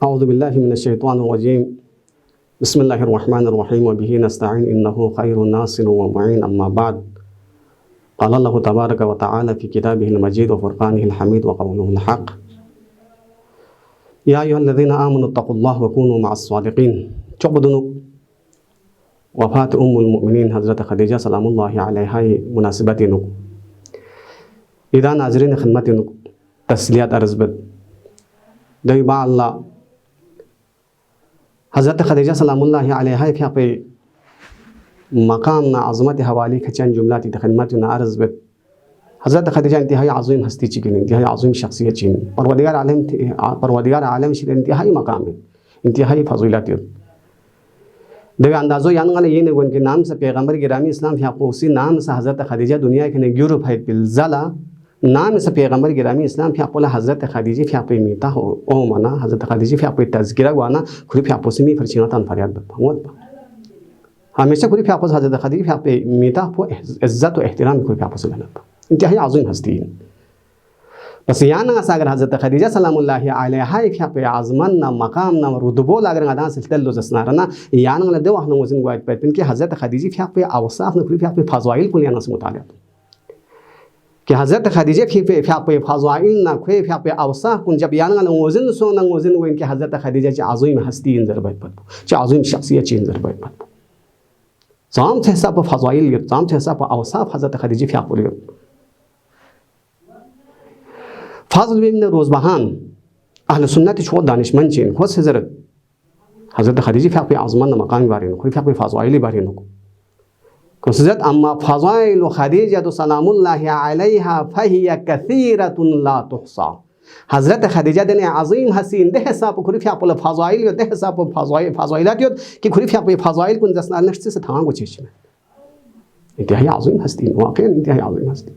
अऊज़ु बिल्लाहि मिनश्शैतानिर रजीम बिस्मिल्लाहिर रहमानिर रहीम व बिही नस्तईन इन्नहु खैरुन नासिर व मुईन अम्मा बाद क़ाला अल्लाहु तबारक व तआला फ़ी किताबिहिल मजीद व फ़ुरक़ानिहिल हमीद व क़ौलुहुल हक़ या अय्युहल्लज़ीना आमनु तक़ुल्लाह व कूनू मअस-सादिक़ीन। चौबदुनु वफ़ात उम्मुल मुमिनीन हज़रत खदीजा सलामुल्लाहि अलैहा मुनासिबतिनु इदा नाज़रीन खिदमतिनु तस्लियात अर्ज़ बद दईबा अल्लाह हज़रत खदीजा सलामुल्लाहि अलैहा पे मकाम ना अज़मत हवाली खचन जुमला ती खिदमत ना अर्ज़ बद हज़रत खदीजा इंतहाई आज़ीम हस्ती चिकिन इंतहाई आज़ीम शख्सियत चिन परवरदिगार आलम शिद इंतहाई मकाम है इंतहाई फज़ीलत देगा अंदाज़ो यान वाले ये नहीं के नाम से पैगंबर गिरामी इस्लाम फ़ियाक़ोसी नाम से हज़रत खदीजा दुनिया के ने यूरोप है बिलज़ला नाम से पैगंबर गिरामी इस्लाम फ़ियाक़ोला हज़रत खदीजा फ़ियाक़े मीता हो ओ मना हज़रत खदीजा फ़ियाक़े तज़किरा वाना खुली फ़ियाक़ोसी में फरचिना तन फरियाद बत हमेशा खुली फ़ियाक़ोस हज़रत खदीजा फ़ियाक़े मीता हो इज़्ज़त व एहतराम खुली फ़ियाक़ोस बना इंतहाई आज़ीम हस्ती बस यान अगर हज़रत खदीजा सलामुल्लाहि अलैहा फ़ियाक़े आज़मन ना मकाम ना रुतबो अगर अदा से तल्लो जसनारना यान वाला दो अहल मुज़िन वाइट पे कि हज़रत खदीजा फ़ियाक़े अवसाफ ना खुली फ़ियाक़े फ़ज़ाइल को यान से मुतालिक़ कि हज़रत खदीजा फ़ियाक़े फ़ज़ाइल ना खुए फ़ियाक़े अवसाफ कुन जब यान वाला मुज़िन सो ना मुज़िन वो इनके हज़रत खदीजा च आज़ीम हस्ती इन ज़रबत पर च आज़ीम शख्सियत च इन ज़रबत पर जाम थे सब फ़ज़ाइल ये जाम थे सब अवसाफ हज़रत खदीजा फ़ियाक़े फ़ाज़ल बिन रोज़बहान अहल सुन्नत छोड़ दानिशमंद चीन खुद से हज़रत खदीजा फ़ियाक़े आज़मन मकामी बारे नो फ़ियाक़े फ़ज़ाइल बारे नो हज़रत अम्मा फ़ज़ाइल खदीजा तो सलामुल्लाहि अलैहा फ़हिया कसीरतुन ला तुहसा हज़रत खदीजा देने आज़ीम हसीन दे हिसाब खुली फ़ियाक़े फ़ज़ाइल दे हिसाब फ़ज़ाइलात यो कि खुली फ़ियाक़े फ़ज़ाइल कुन दसना नफ्स से थांगो चीज़ में इंतहाई आज़ीम हस्ती वाक़ई इंतहाई आज़ीम हस्ती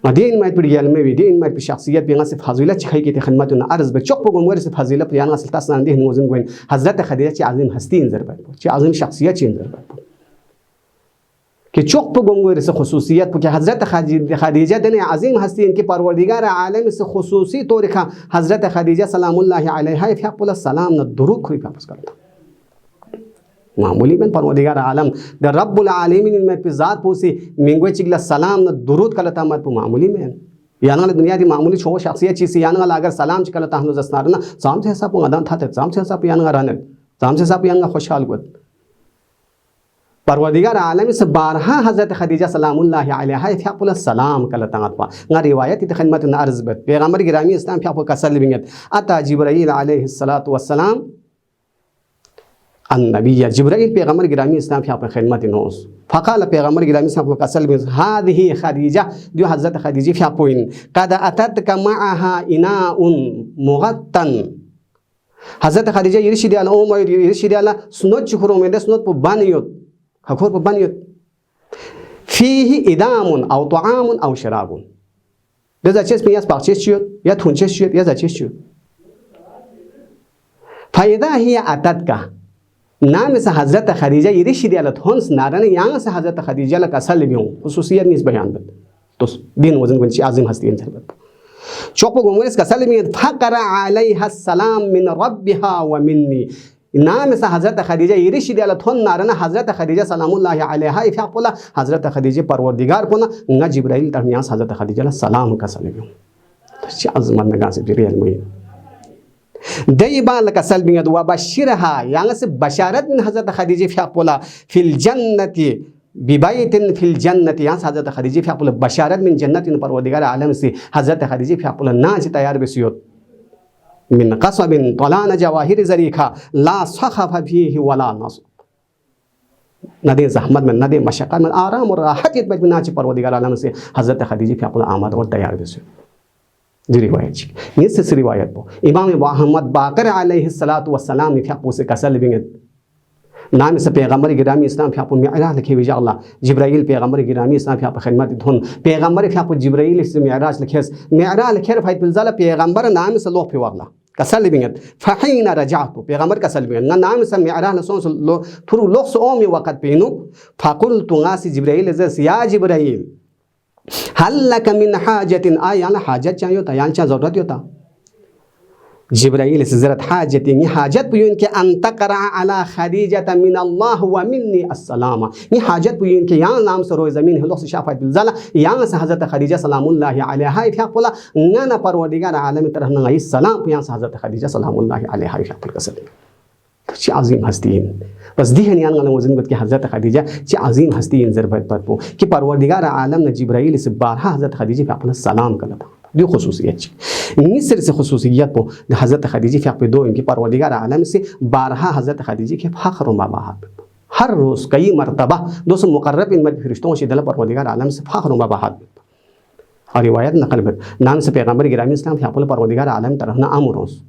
दिन माइट पर याल में भी दिन माइट पर शख्सियत बिना से फजीलत छिखाई की खिदमत न अर्ज़ बे चौक पर से फजीलत याना से तसन दे नोजन गोइन हज़रत खदीजा ची आज़ीम हस्ती इन ज़रबत ची आज़ीम शख्सियत ची इन ज़रबत कि चौक पर गोंगोर से खुसूसियत कि हज़रत खदीजा देने आज़ीम हस्ती इनके परवरदिगार आलम से खुसूसी तौर का हज़रत खदीजा सलामुल्लाहि अलैहा फ़ियाक़े सलाम न दुरूद खुई वापस करता मामूली में परवरदिगार आलम द रब्बुल आलमीन में ज़ात पूसी मिंगवे चिगला सलाम न दुरूद कलता मत मामूली में याना दुनिया दी मामूली छो शख्सियत चीज़ याना अगर सलाम चिकलता हम जसनार ना जाम से सब अदान था जाम से सब याना रहने जाम से सब याना खुशहाल गुद परवरदिगार आलम से बारहा हज़रत खदीजा सलामुल्लाहि अलैहा फ़ियाक़े सलाम कलता अतवा ना रिवायत खिदमत न अर्ज़ बत पैगंबर गिरामी इस्लाम फ़ियाक़े कसल बियत अता जिब्राईल अलैहिस्सलातु वस्सलाम अन्नबी जिब्राईल पैगंबर गिरामी इस्लाम फ़ियाक़े खिदमत नोस फ़क़ाल पैगंबर गिरामी इस्लाम कसल बियत हादिही खदीजा जो हज़रत खदीजा फ़ियाक़े क़द अततक मअहा इनाउन मुग़त्तन हज़रत खदीजा यरशिद अल उम यरशिद अल सुन्नत चुखरो में सुन्नत पर बानियत खखोर पर बानियत फ़ीही इदामुन औ तआमुन औ शराबुन दज़ चीज़ में यास पाचेस चियत या थुनचेस चियत या जचेस चियत फ़ायदा ही अततका नाम से हज़रत खदीजा यरशिद अल थोंस नारन यहाँ से हज़रत खदीजा ला कसल बियों खुसूसियत निस बयान बत तो दिन वजन बंची आज़ीम हस्ती इन ज़रबत चौक गोंगरे इस कसल में फ़क़रा अलैहा सलाम मिन रब्बिहा व मिन्नी नाम से हज़रत खदीजा यरशिद अल थोन नारन हज़रत खदीजा सलामुल्लाहि अलैहा फ़ियाक़े हज़रत खदीजा परवरदिगार को ना जिब्राईल तरमियास हज़रत खदीजा सलाम कसल बियों तो अज़मत नगा से रियल में दई बाल कसल बियद व बशिरहा यहाँ से बशारत में हज़रत खदीजा फ़ियाक़े फ़िल जन्नति बिबैतिन फ़िल जन्नति यहाँ से हज़रत खदीजा फ़ियाक़े बशारत में जन्नत इन परवरदिगार आलम से हज़रत खदीजा फ़ियाक़े नाज तैयार बेसियत मिन क़स्बिन तलान जवाहिर ज़रीख़ा ला सख़फ़ फ़ीही वला नस्ब नदे ज़हमत में नदे मशक्क़त में आराम और राहत में नाच परवरदिगार आलम से हज़रत खदीजा फ़ियाक़े आमद और तैयार बेसियत जी रिवायत निस रिवायत बो इमाम अहमद बाकर अलैहिस्सलातु वस्सलाम फ़ियाक़े से कसल बियत नाम से पैगंबर गिरामी इस्लाम फ़ियाक़े मिअराज लिखे विजा अल्लाह जिब्राईल पैगंबर गिरामी इस्लाम फ़ियाक़े खिदमत धुन पैगंबर फ़ियाक़े जिब्राईल से मिअराज लिखे फाइट बिलज़ाला पैगंबर नाम से लोग फिवाला कसल बियत फ़हीन रजातु पैगंबर कसल बियत ना नाम से मिअराज सो थुरु लोग सो ओम वक़्त पेनु फ़क़ुल्तु गासी जिब्राईल जस या जिब्राईल हल लक मिन हाजतिन आयान हाजत चाहिए होता यान चा ज़रूरत होता जिब्राइल से ज़रत हाजत ये हाजत पुयन के अंतकरा अला खदीजत मिन अल्लाह व मिन्नी अस्सलाम ये हाजत पुयन के यहाँ नाम से रोए ज़मीन है लोग से शाफात बिलज़ला यहाँ से हज़रत खदीजा सलामुल्लाहि अलैहा इफ़्या पोला ना परवरदिगार आलम तरह ना इस सलाम यहाँ से हज़रत खदीजा सलामुल्लाहि अलैहा इफ़्या पोल कसर ची अज़ीम हस्तीन बस दिहन यान गला वज़न बत के हज़रत खदीजा ची अज़ीम हस्तीन ज़रबत पर पो कि परवरदिगार आलम ने जिब्राइल से बारहा हज़रत खदीजा पे अपना सलाम कला था दो खसूसियत मिस्र से खसूसियत को हज़रत खदीजा फ़िया पे दो इनकी परवरदिगार आलम से बारहा हज़रत खदीजा के फ़ख्र व बाबा हर रोज़ कई मरतबा दोस्तों मुकर्रब इन फरिश्तों से दल परवरदिगार आलम से फ़ख्र व बाबा और रिवायत नकल कर नाम से पैगम्बर गिरामी इस्लाम फ़िया पोल परवरदिगार आलम तरह अमरोस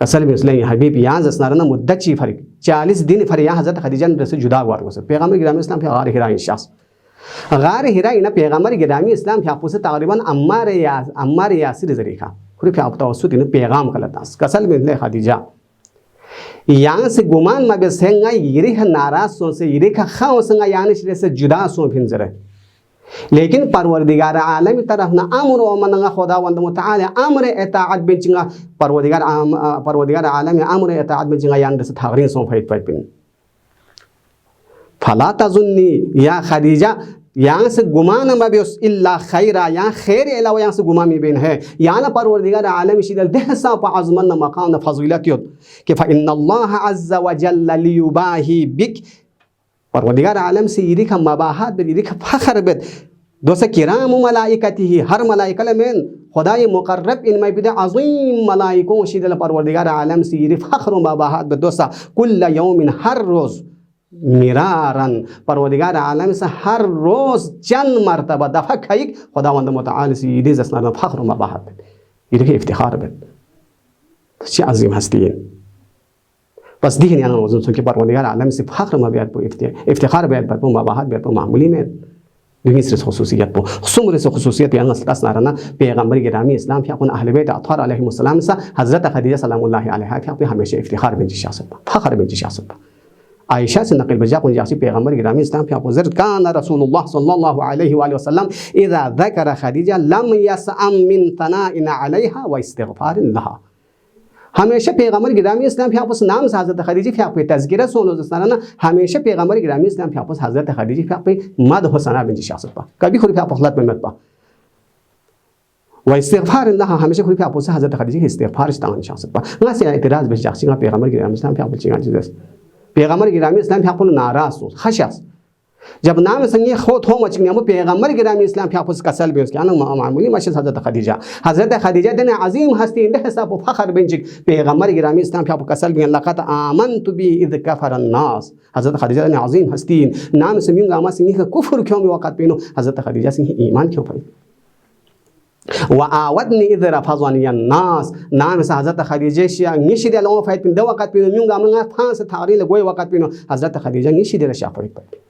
कसल में इसलिए हबीब यहाँ जसनारना मुद्दत फर्क 40 दिन फर यहाँ हज़रत खदीजा ने से जुदा हुआ से पैगम्बर गिरामी इस्लाम फ़िया गार हिरा शख्स गार हिरा इना पैगम्बर गिरामी इस्लाम फ़िया से तकरीबन अम्मार यासिर ज़रीक़ा खुद फ़िया तवसुत इन पैगाम कलतास कसल में इसलिए खदीजा यहाँ से गुमान मबे सेंगा यरिह नाराज सो से यरिह खाओ संगा यहाँ से जुदा सो फिन जरे लेकिन परवरदिगार आलम तरफ ना अमर व मनगा खुदावंद मुतआल अमर इताअत बेचिंगा परवरदिगार आलम अमर इताअत बेचिंगा यान दस थागरिन सो फाइट पाइट पिन फला तजुन्नी या खदीजा यहाँ से गुमान मबे इल्ला खैरा यहाँ खैर अलावा यहाँ से गुमान में बेन है यहाँ परवरदिगार आलम शिदल दहसा पाज़मन मकाम फज़ीलत कि फ़इन्नल्लाह अज़्ज़ व जल्ल लियुबाही बिक परवरदिगार आलम से इरिख मबाहात बेद इरिख फ़ख्र बेद दोस्त किराम मलाइकतिही हर मलाइकल में खुदाई मुकर्रब इन में बिद अज़ीम मलाइकों शिदल परवरदिगार आलम से इरिख फ़ख्र मबाहात बेद दोस्त कुल्ल यौमिन हर रोज़ मिरारन परवरदिगार आलम से हर रोज़ चंद मरतबा दफ़ा खैक खुदावंद मुतआल से इरिख जसनार फ़ख्र मबाहात बेद इरिख इफ्तिखार बेद ची अज़ीम हस्तीन बस दिहन याना वज़न सुन के परवरदिगार आलम से फ़ख्र मबियात पो इफ्तिखार बियात पर पो मबाहात बियात पो मामूली में मिस्र खसूसियत पो सुमर से खसूसियत याना सलास नारना पैगम्बर गिरामी इस्लाम फ़िया कुन अहले बैत अत्हार अलैहिमुस्सलाम सा हज़रत खदीजा सलामुल्लाहि अलैहा फ़िया पे हमेशा इफ्तिखार बिन शख्सियत फ़ख्र बिन शख्सियत आयशा से नकल बजा कुन यासी पैगम्बर गिरामी इस्लाम फ़िया को ज़र कान रसूलुल्लाह सल्लल्लाहु अलैहि वसल्लम इज़ा ज़करा खदीजा लम यसअम मिन तनाइन अलैहा व इस्तिग़फ़ार लहा हमेशा पैगम्बर गिरामी इस्लाम फ़िया पस नाम से हज़रत खदीजा फ़िया पे तज़किरा सोनो जसना हमेशा पैगम्बर गिरामी इस्लाम फ़िया पस हज़रत खदीजा फ़िया पे मद हुसना बिन शख्सियत पा कभी खुद फ़िया पखलत में मत पा व इस्तिग़फ़ार लहा हमेशा खुद फ़िया पस हज़रत खदीजा के इस्तिग़फ़ार स्तान शख्सियत पा ना से एतराज़ बे शख्सी पैगम्बर गिरामी इस्लाम फ़िया पे चिंगा जिस पैगम्बर गिरामी इस्लाम फ़िया पे नाराज़ हो खशस जब नाम संगे खो थो मचने हम पैगम्बर गिरामी इस्लाम फ़िया पस कसल बे उसके अन मामूली मशस हज़रत खदीजा देने अज़ीम हस्ती इंदे हिसाब फ़ख्र बेंचिक पैगम्बर गिरामी इस्लाम फ़िया पे कसल बे लक़द आमनतु बि इज़ कफ़र अन्नास हज़रत खदीजा देने अज़ीम हस्ती नाम से मिंगा मा सिंह कुफ्र क्यों में वक़्त पेनो हज़रत खदीजा सिंह ईमान क्यों पाई व आवदनी इज़ रफ़ज़नी अन्नास नाम से हज़रत खदीजा शिया निशिदे लो फाइट पिन द वक़्त पेनो मिंगा मा फांस थारी लगोय वक़्त पेनो हज़रत खदीजा निशिदे शाफाई पाई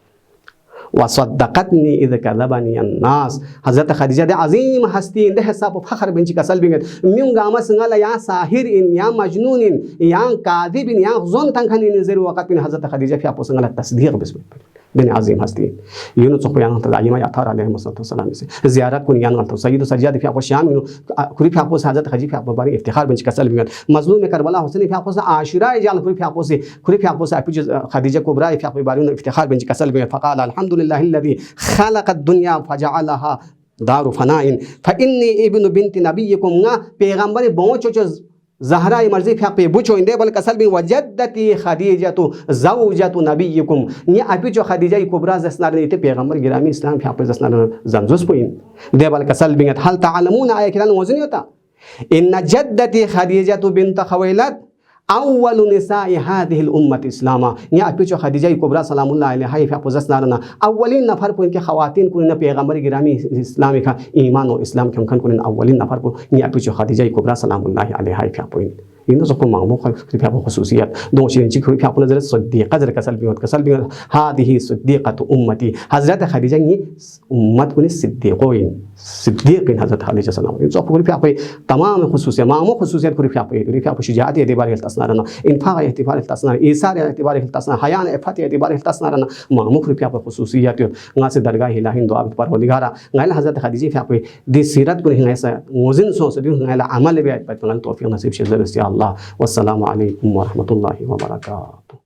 वसद्दक़तनी इज़ कज़बनी अन्नास हज़रत खदीजा दे अज़ीम हस्ती इंदे हिसाब फ़ख्र बेंच कसल बिंगत मिंगा मा संगल या साहिर इन या मजनून इन या कादिब इन या ज़ोन तंखन इन ज़ेर वक़्त में हज़रत खदीजा फ़िया संगल तस्दीक़ बिस्म दिन अज़ीम हस्ती यूनुस को यान तदाइमा याथार अलैहिस्सलाम से ज़ियारत को यान तो सय्यद सज्जाद फ़िया शाम खुरी फ़िया हज़रत खदीजा फ़िया बारे इफ्तिखार बेंच कसल बिंगत मज़लूम में करबला हुसैन फ़िया से आशिरा जाल खुरी फ़िया से खदीजा कुबरा फ़िया बारे इफ्तिखार बेंच कसल बिंगत फ़क़ाल अल्हम्दुलिल्लाहिल्लज़ी खलक़द दुनिया फजअलहा दारु फनाइन फ़इन्नी इब्नु बिन्ति नबिय्यकुम पैगम्बर बोचो ज़हरा मर्ज़ी फ़िया पे बुचो इंदे बल कसल बिन वजद्दती खदीजतु ज़ौजतु नबिय्यकुम ये अपिचो खदीजा कुबरा जसनार इते पैगम्बर गिरामी इस्लाम फ़िया पे जसनार जंजुस पोइन दे बल कसल बिन हल तअलमून आया किरान वज़न होता इन जद्दती खदीजतु बिन्त खुवैलद अव्वल निसाई हादिहिल उम्मत इस्लामा ये अपिचो खदीजा कुबरा सलामुल्लाहि अलैहा फ़िया पे जसनारना अव्वलिन नफर को इनके ख़वातीन को इन पैगम्बर गिरामी इस्लाम का ईमान और इस्लाम के उनकन को इन अव्वलिन नफर को ये अपिचो खदीजा कुबरा सलामुल्लाहि अलैहा फ़िया पे इन जो मामू फ़िया खसूसियत दो शिंची फ़िया नजर सिद्दीक़ा जर कसल भी हादिही सिद्दीक़तु उम्मती हज़रत खदीजा ये उम्मत को सिद्दीक़ोइन सिद्दीक़ हज़रत खादीजा सलाम इन सब कुछ पे तमाम खसूसियत मामो खसूसियत कुछ पे शुजाअत एतबार तस्नारना इन्फाक एतबार तस्नार ईसार एतबार तस्नार हयान एफत एतबार तस्नारना मामो कुछ पे खसूसियत nga se dargah ilahin doa par holigara ngaila hज़रत Khadija पे दि सीरत कुछ ngasa मोजिन सो से ngaila amal be पे तंगल तौफीक नसीब शेज़र से अल्लाह वस्सलामु अलैकुम व रहमतुल्लाहि व बरकातुहू।